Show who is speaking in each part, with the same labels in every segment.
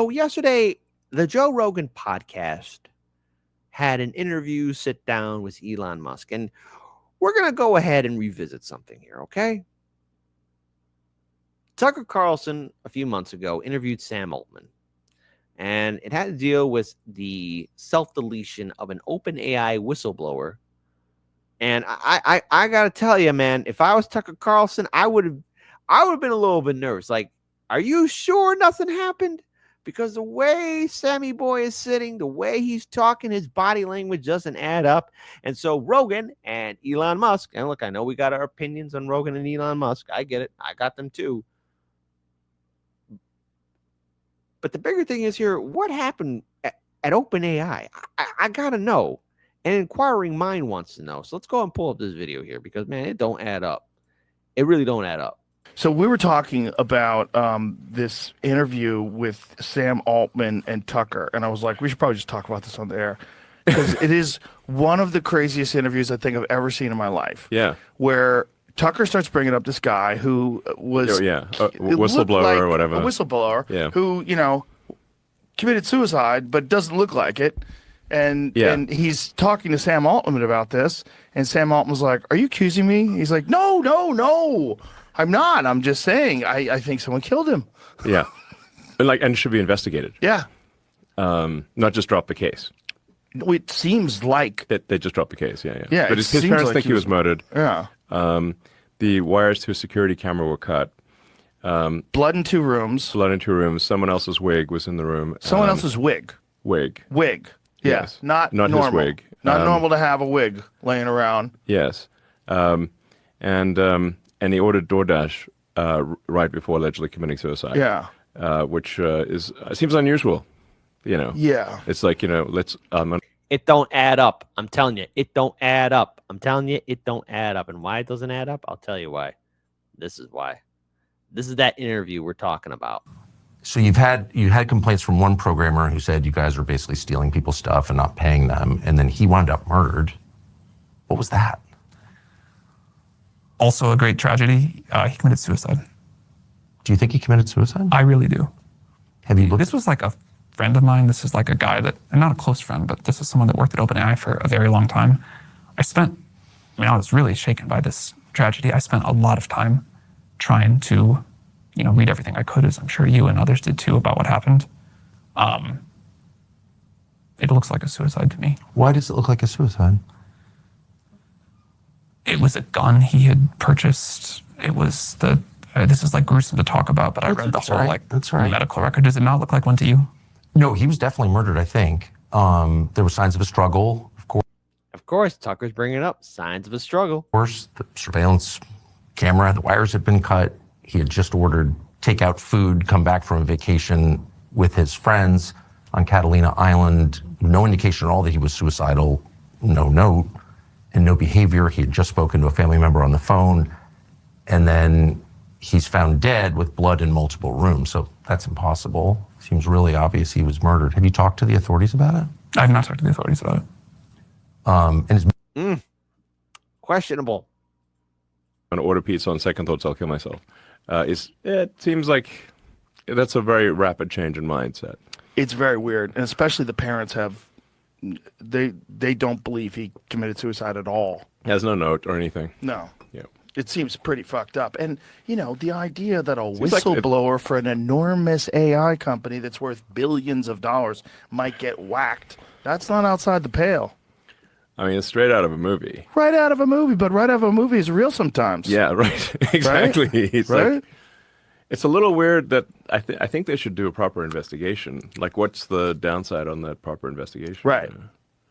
Speaker 1: So yesterday, the Joe Rogan podcast had an interview sit down with Elon Musk, and we're going to go ahead and revisit something here, okay? Tucker Carlson, a few months ago, interviewed Sam Altman, and it had to deal with the self-deletion of an OpenAI whistleblower. And I got to tell you, man, if I was Tucker Carlson, I would have been a little bit nervous. Like, are you sure nothing happened? Because the way Sammy Boy is sitting, the way he's talking, his body language doesn't add up. And so Rogan and Elon Musk, and look, I know we got our opinions on Rogan and Elon Musk. I get it. I got them too. But the bigger thing is here, what happened at OpenAI? I got to know. An inquiring mind wants to know. So let's go and pull up this video here because, man, it don't add up. It really don't add up.
Speaker 2: So we were talking about this interview with Sam Altman and Tucker, and I was like, we should probably just talk about this on the air because it is one of the craziest interviews I think I've ever seen in my life.
Speaker 3: Yeah.
Speaker 2: Where Tucker starts bringing up this guy who was
Speaker 3: a whistleblower
Speaker 2: like
Speaker 3: or whatever.
Speaker 2: A whistleblower who, committed suicide but doesn't look like it. And he's talking to Sam Altman about this, and Sam Altman was like, "Are you accusing me?" He's like, No, I'm not. I'm just saying I think someone killed him."
Speaker 3: Yeah, and should be investigated.
Speaker 2: Yeah,
Speaker 3: not just drop the case.
Speaker 2: It seems like
Speaker 3: they just dropped the case. Yeah.
Speaker 2: But
Speaker 3: his parents think he was murdered.
Speaker 2: Yeah.
Speaker 3: The wires to a security camera were cut.
Speaker 2: Blood in two rooms.
Speaker 3: Someone else's wig was in the room.
Speaker 2: Someone else's wig.
Speaker 3: Wig.
Speaker 2: Yes. Not normal.
Speaker 3: His wig.
Speaker 2: Not normal to have a wig laying around.
Speaker 3: Yes. And he ordered DoorDash right before allegedly committing suicide.
Speaker 2: Yeah.
Speaker 3: Which seems unusual.
Speaker 2: Yeah.
Speaker 3: It's like, let's.
Speaker 1: It don't add up. I'm telling you, it don't add up. I'm telling you, it don't add up. And why it doesn't add up? I'll tell you why. This is why. This is that interview we're talking about.
Speaker 4: So you had complaints from one programmer who said you guys were basically stealing people's stuff and not paying them, and then he wound up murdered. What was that?
Speaker 5: Also a great tragedy. He committed suicide.
Speaker 4: Do you think he committed suicide?
Speaker 5: I really do.
Speaker 4: Have you looked?
Speaker 5: This was like a friend of mine. This is like a guy that, and not a close friend, but this is someone that worked at OpenAI for a very long time. I was really shaken by this tragedy. I spent a lot of time trying to read everything I could, as I'm sure you and others did too, about what happened. It looks like a suicide to me.
Speaker 4: Why does it look like a suicide?
Speaker 5: It was a gun he had purchased. It was this is like gruesome to talk about, but I read the whole medical record. Does it not look like one to you?
Speaker 4: No, he was definitely murdered, I think. There were signs of a struggle, of course.
Speaker 1: Of course, Tucker's bringing up signs of a struggle.
Speaker 4: Of course, the surveillance camera, the wires had been cut. He had just ordered takeout food, come back from a vacation with his friends on Catalina Island. No indication at all that he was suicidal, no note, and no behavior. He had just spoken to a family member on the phone, and then he's found dead with blood in multiple rooms. So that's impossible. Seems really obvious he was murdered. Have you talked to the authorities about it?
Speaker 5: I have not talked to the authorities about it.
Speaker 1: Questionable.
Speaker 3: I'm going to order pizza on second thoughts, I'll kill myself. It seems like that's a very rapid change in mindset.
Speaker 2: It's very weird, and especially the parents they don't believe he committed suicide at all.
Speaker 3: He has no note or anything.
Speaker 2: No.
Speaker 3: Yeah.
Speaker 2: It seems pretty fucked up. And, the idea that a whistleblower for an enormous AI company that's worth billions of dollars might get whacked, that's not outside the pale.
Speaker 3: I mean, it's straight out of a movie.
Speaker 2: Right out of a movie, but right out of a movie is real sometimes.
Speaker 3: Yeah, right. Exactly.
Speaker 2: Right?
Speaker 3: It's like, it's a little weird that I think they should do a proper investigation. Like, what's the downside on that proper investigation?
Speaker 2: Right.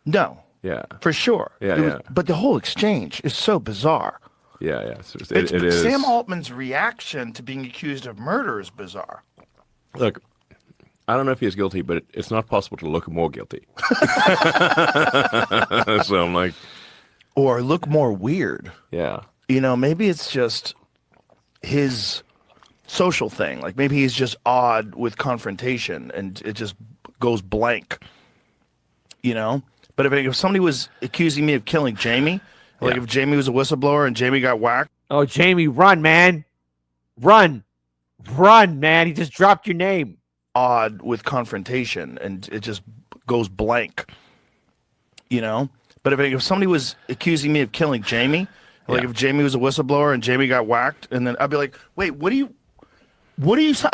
Speaker 2: No.
Speaker 3: Yeah.
Speaker 2: For sure.
Speaker 3: Yeah,
Speaker 2: But the whole exchange is so bizarre.
Speaker 3: Yeah. It is.
Speaker 2: Sam Altman's reaction to being accused of murder is bizarre.
Speaker 3: Look, I don't know if he's guilty, but it's not possible to look more guilty. So I'm like...
Speaker 2: Or look more weird.
Speaker 3: Yeah.
Speaker 2: Maybe it's just his social thing. Like, maybe he's just odd with confrontation, and it just goes blank. But if somebody was accusing me of killing Jamie, like if Jamie was a whistleblower and Jamie got whacked...
Speaker 1: Oh, Jamie, run, man. Run, man. He just dropped your name.
Speaker 2: odd with confrontation, and it just goes blank, you know. But if somebody was accusing me of killing Jamie, like if Jamie was a whistleblower and Jamie got whacked, and then I'd be like, wait, are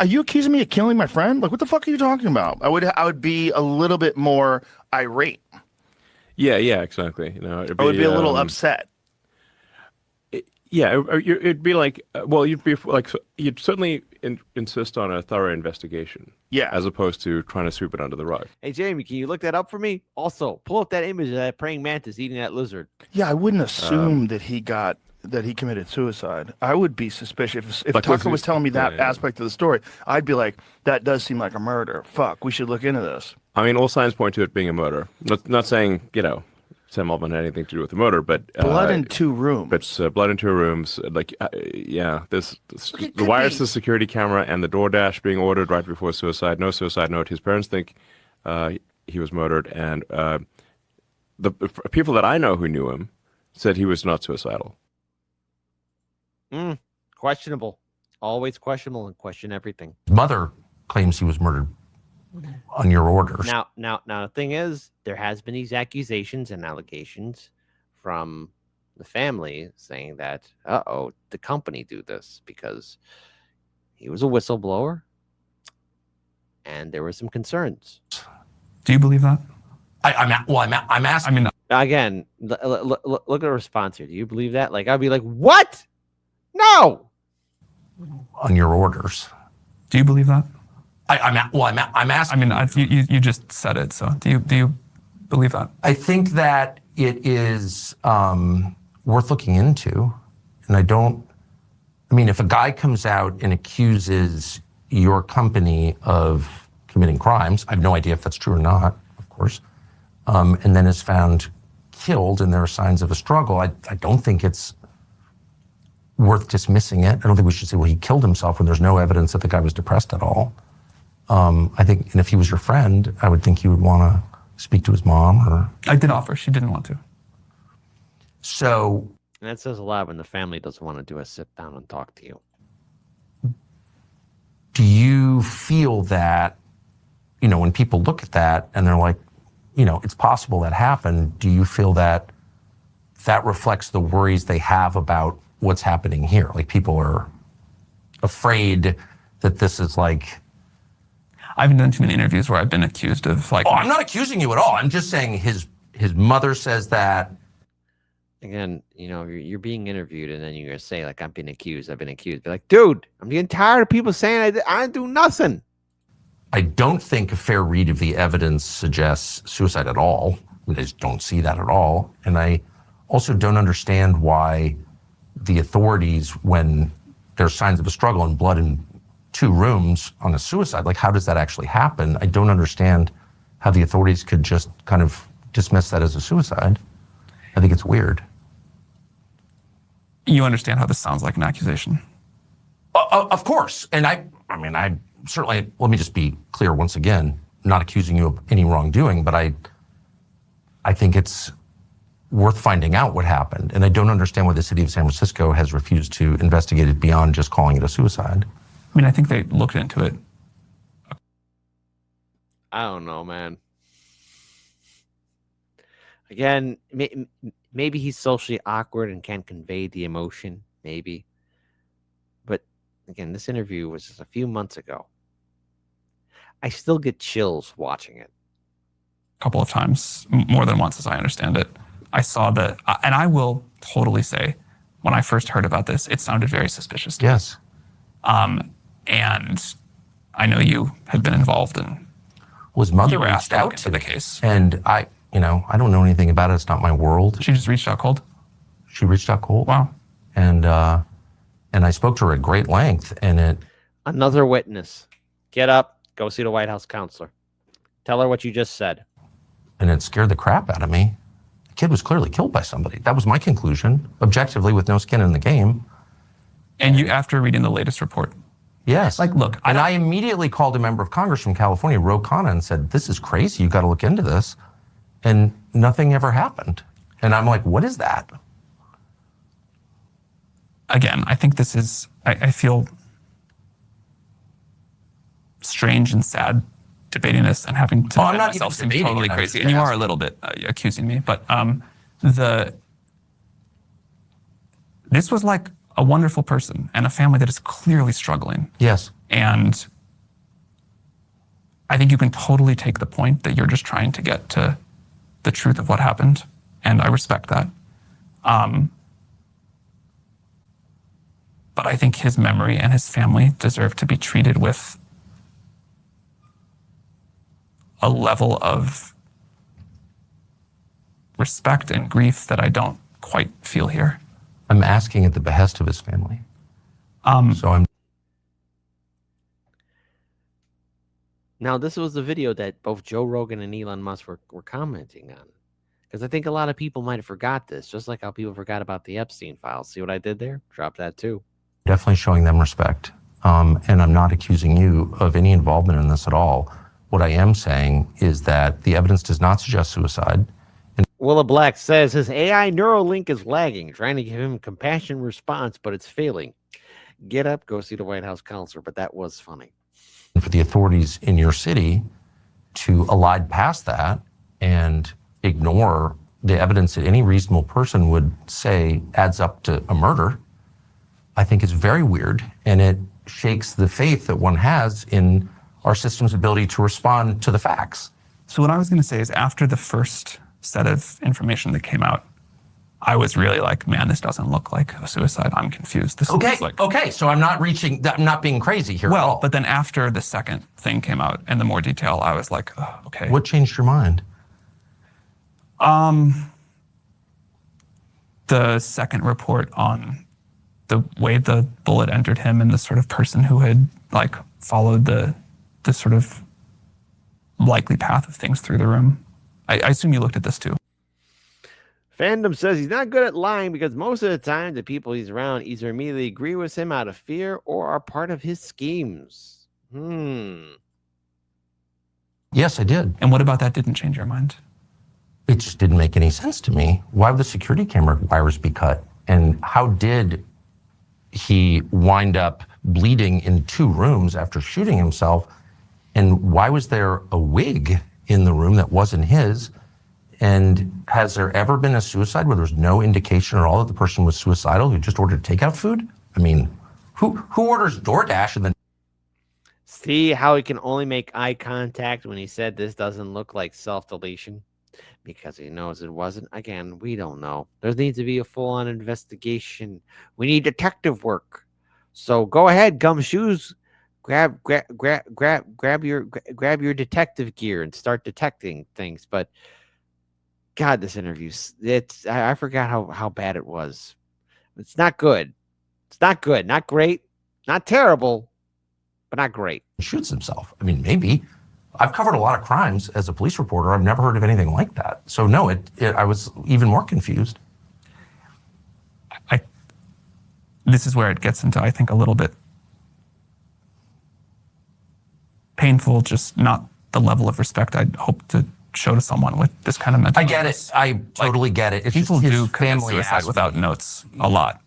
Speaker 2: you accusing me of killing my friend? Like, what the fuck are you talking about? I would be a little bit more irate.
Speaker 3: Yeah, exactly. You know,
Speaker 2: I would be a little upset.
Speaker 3: It'd be like, you'd certainly insist on a thorough investigation.
Speaker 2: Yeah.
Speaker 3: As opposed to trying to sweep it under the rug.
Speaker 1: Hey, Jamie, can you look that up for me? Also, pull up that image of that praying mantis eating that lizard.
Speaker 2: Yeah, I wouldn't assume that he committed suicide. I would be suspicious. If Tucker was telling me that aspect of the story, I'd be like, that does seem like a murder. Fuck, we should look into this.
Speaker 3: I mean, all signs point to it being a murder. Not saying, Sam Altman had anything to do with the murder, but
Speaker 2: blood in 2 rooms.
Speaker 3: But blood in 2 rooms, there's the wires to the security camera and the DoorDash being ordered right before suicide. No suicide note. His parents think he was murdered, and the people that I know who knew him said he was not suicidal.
Speaker 1: Questionable. Always questionable, and question everything.
Speaker 4: Mother claims he was murdered on your orders.
Speaker 1: Now, the thing is, there has been these accusations and allegations from the family saying that, the company do this because he was a whistleblower, and there were some concerns.
Speaker 5: Do you believe that?
Speaker 4: I'm asking.
Speaker 5: I mean,
Speaker 1: again, look at the response here. Do you believe that? Like, I'd be like, what? No.
Speaker 4: On your orders.
Speaker 5: Do you believe that?
Speaker 4: I'm asking.
Speaker 5: I mean, you just said it. So do you believe that?
Speaker 4: I think that it is worth looking into, and if a guy comes out and accuses your company of committing crimes, I have no idea if that's true or not, of course, and then is found killed, and there are signs of a struggle. I don't think it's worth dismissing it. I don't think we should say, well, he killed himself when there's no evidence that the guy was depressed at all. I think, and if he was your friend, I would think you would want to speak to his mom. Or
Speaker 5: I did offer. She didn't want to.
Speaker 4: So.
Speaker 1: And that says a lot when the family doesn't want to do a sit down and talk to you.
Speaker 4: Do you feel that, when people look at that and they're like, it's possible that happened, do you feel that that reflects the worries they have about what's happening here? Like, people are afraid that this is like.
Speaker 5: I haven't done too many interviews where I've been accused of like.
Speaker 4: Oh, I'm not accusing you at all. I'm just saying his mother says that.
Speaker 1: Again, you're being interviewed, and then you're gonna say like, I've been accused. Be like, dude, I'm getting tired of people saying I didn't do nothing.
Speaker 4: I don't think a fair read of the evidence suggests suicide at all. I just don't see that at all, and I also don't understand why the authorities, when there's signs of a struggle and blood in 2 rooms on a suicide, like, how does that actually happen? I don't understand how the authorities could just kind of dismiss that as a suicide. I think it's weird.
Speaker 5: You understand how this sounds like an accusation?
Speaker 4: Of course. And I certainly, let me just be clear once again, not accusing you of any wrongdoing, but I think it's worth finding out what happened. And I don't understand why the city of San Francisco has refused to investigate it beyond just calling it a suicide.
Speaker 5: I mean, I think they looked into it.
Speaker 1: I don't know, man. Again, maybe he's socially awkward and can't convey the emotion, maybe. But again, this interview was just a few months ago. I still get chills watching it.
Speaker 5: A couple of times, more than once, as I understand it. I saw and I will totally say, when I first heard about this, it sounded very suspicious to me.
Speaker 4: Yes.
Speaker 5: And I know you had been involved in.
Speaker 4: Was mother
Speaker 5: you were
Speaker 4: asked
Speaker 5: asked to look
Speaker 4: out
Speaker 5: into the case,
Speaker 4: and I don't know anything about it. It's not my world.
Speaker 5: She just reached out cold.
Speaker 4: She reached out cold.
Speaker 5: Wow.
Speaker 4: And I spoke to her at great length, and it.
Speaker 1: Another witness. Get up. Go see the White House counselor. Tell her what you just said.
Speaker 4: And it scared the crap out of me. The kid was clearly killed by somebody. That was my conclusion, objectively, with no skin in the game.
Speaker 5: And you, after reading the latest report.
Speaker 4: Yes.
Speaker 5: Like, look.
Speaker 4: And I immediately called a member of Congress from California, Rogan, and said, this is crazy. You got to look into this. And nothing ever happened. And I'm like, what is that?
Speaker 5: Again, I think this is, I feel strange and sad debating this and having to
Speaker 4: I'm not
Speaker 5: myself
Speaker 4: even
Speaker 5: seems totally crazy. And you are a little bit accusing me, but this was like a wonderful person and a family that is clearly struggling.
Speaker 4: Yes.
Speaker 5: And I think you can totally take the point that you're just trying to get to the truth of what happened. And I respect that. But I think his memory and his family deserve to be treated with a level of respect and grief that I don't quite feel here.
Speaker 4: I'm asking at the behest of his family.
Speaker 1: Now, this was the video that both Joe Rogan and Elon Musk were commenting on. Because I think a lot of people might have forgot this, just like how people forgot about the Epstein files. See what I did there? Drop that too.
Speaker 4: Definitely showing them respect. And I'm not accusing you of any involvement in this at all. What I am saying is that the evidence does not suggest suicide.
Speaker 1: Willa Black says his AI Neuralink is lagging, trying to give him compassion response, but it's failing. Get up, go see the White House counselor. But that was funny.
Speaker 4: For the authorities in your city to elide past that and ignore the evidence that any reasonable person would say adds up to a murder, I think is very weird, and it shakes the faith that one has in our system's ability to respond to the facts.
Speaker 5: So what I was going to say is, after the first set of information that came out, I was really like, man, this doesn't look like a suicide. I'm confused. This looks like...
Speaker 4: Okay, so I'm not being crazy here.
Speaker 5: Well, but then after the second thing came out and the more detail, I was like, oh, okay.
Speaker 4: What changed your mind?
Speaker 5: The second report on the way the bullet entered him and the sort of person who had like followed the sort of likely path of things through the room. I assume you looked at this too.
Speaker 1: Fandom says he's not good at lying because most of the time the people he's around either immediately agree with him out of fear or are part of his schemes.
Speaker 4: Yes, I did.
Speaker 5: And what about that didn't change your mind?
Speaker 4: It just didn't make any sense to me. Why would the security camera wires be cut? And how did he wind up bleeding in 2 rooms after shooting himself? And why was there a wig in the room that wasn't his? And has there ever been a suicide where there's no indication at all that the person was suicidal who just ordered takeout food? I mean, who orders DoorDash and then...
Speaker 1: See how he can only make eye contact when he said this doesn't look like self-deletion? Because he knows it wasn't. Again, we don't know. There needs to be a full-on investigation. We need detective work. So go ahead, Gumshoes. Grab your detective gear and start detecting things. But God, this interview, I forgot how bad it was. It's not good. It's not good. Not great. Not terrible, but not great.
Speaker 4: Shoots himself. I mean, maybe. I've covered a lot of crimes as a police reporter. I've never heard of anything like that. So no, I was even more confused.
Speaker 5: This is where it gets into, I think, a little bit painful, just not the level of respect I'd hope to show to someone with this kind of mental illness.
Speaker 4: I totally get it. It's
Speaker 5: people
Speaker 4: just
Speaker 5: do commit suicide without notes a lot.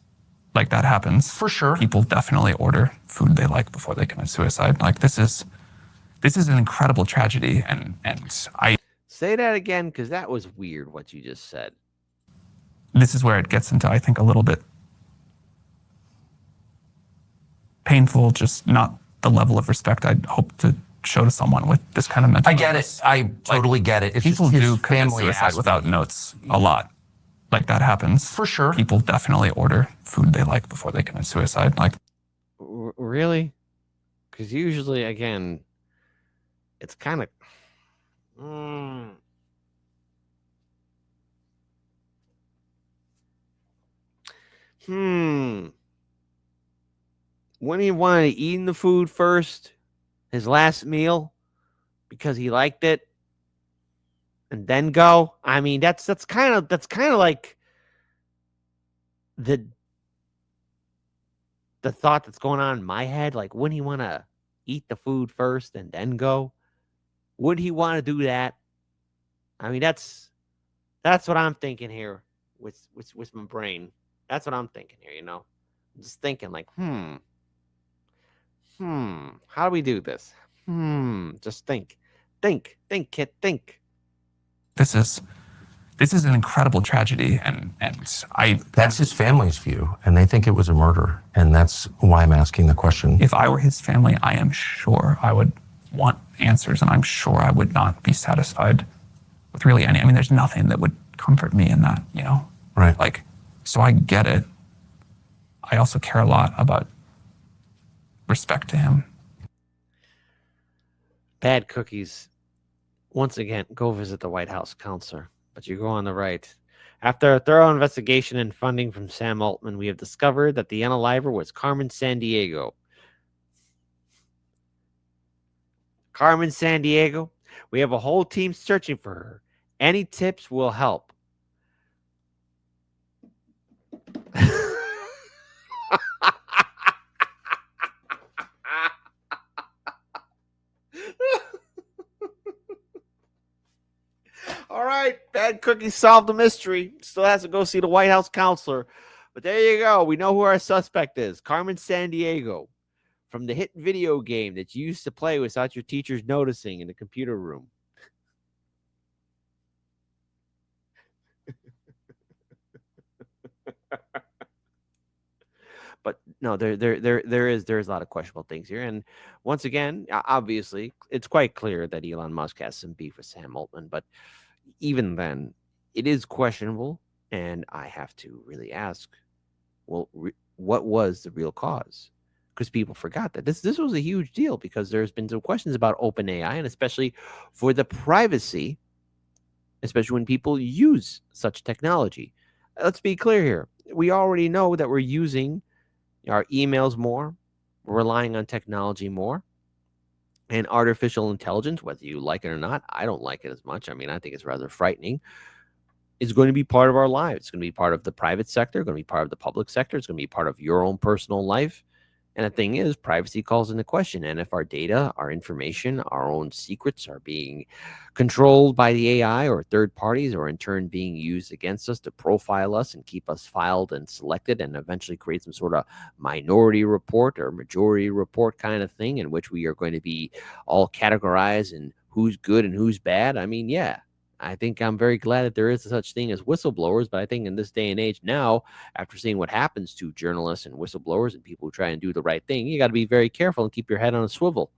Speaker 5: Like, that happens.
Speaker 4: For sure.
Speaker 5: People definitely order food they like before they commit suicide. Like, this is an incredible tragedy, and I...
Speaker 1: Say that again, because that was weird, what you just said.
Speaker 5: This is where it gets into, I think, a little bit painful, just not the level of respect I'd hope to show to someone with this kind of mental illness.
Speaker 4: I totally get it. It's
Speaker 5: people
Speaker 4: just
Speaker 5: do commit suicide without notes a lot. Like, that happens.
Speaker 4: For sure.
Speaker 5: People definitely order food they like before they commit suicide. Like,
Speaker 1: really? Because usually, again, it's kind of... Wouldn't he want to eat the food first, his last meal, because he liked it, and then go? I mean, that's kind of like the thought that's going on in my head. Like, wouldn't he want to eat the food first and then go? Would he want to do that? I mean, that's what I'm thinking here with my brain. That's what I'm thinking here, you know? I'm just thinking like, how do we do this? Just think, kid, think.
Speaker 5: This is an incredible tragedy, and
Speaker 4: That's his family's view, and they think it was a murder, and that's why I'm asking the question.
Speaker 5: If I were his family, I am sure I would want answers, and I'm sure I would not be satisfied with really any. I mean, there's nothing that would comfort me in that, you know?
Speaker 4: Right.
Speaker 5: Like, so I get it. I also care a lot about respect to him.
Speaker 1: Bad cookies. Once again, go visit the White House counselor. But you go on the right. After a thorough investigation and funding from Sam Altman, we have discovered that the unaliver was Carmen Sandiego. Carmen Sandiego. We have a whole team searching for her. Any tips will help. All right, bad cookie solved the mystery. Still has to go see the White House counselor. But there you go. We know who our suspect is. Carmen Sandiego from the hit video game that you used to play without your teachers noticing in the computer room. But no, there's a lot of questionable things here. And once again, obviously, it's quite clear that Elon Musk has some beef with Sam Altman. But even then, it is questionable. And I have to really ask, well, what was the real cause? Because people forgot that this was a huge deal, because there's been some questions about OpenAI, and especially for the privacy, especially when people use such technology. Let's be clear here. We already know that we're using our emails more, we're relying on technology more, and artificial intelligence, whether you like it or not. I don't like it as much. I mean, I think it's rather frightening. It's going to be part of our lives. It's going to be part of the private sector, going to be part of the public sector. It's going to be part of your own personal life. And the thing is, privacy calls into question. And if our data, our information, our own secrets are being controlled by the AI or third parties, or in turn being used against us to profile us and keep us filed and selected, and eventually create some sort of minority report or majority report kind of thing, in which we are going to be all categorized in who's good and who's bad. I mean, yeah. I think I'm very glad that there is such thing as whistleblowers, but I think in this day and age now, after seeing what happens to journalists and whistleblowers and people who try and do the right thing, you got to be very careful and keep your head on a swivel.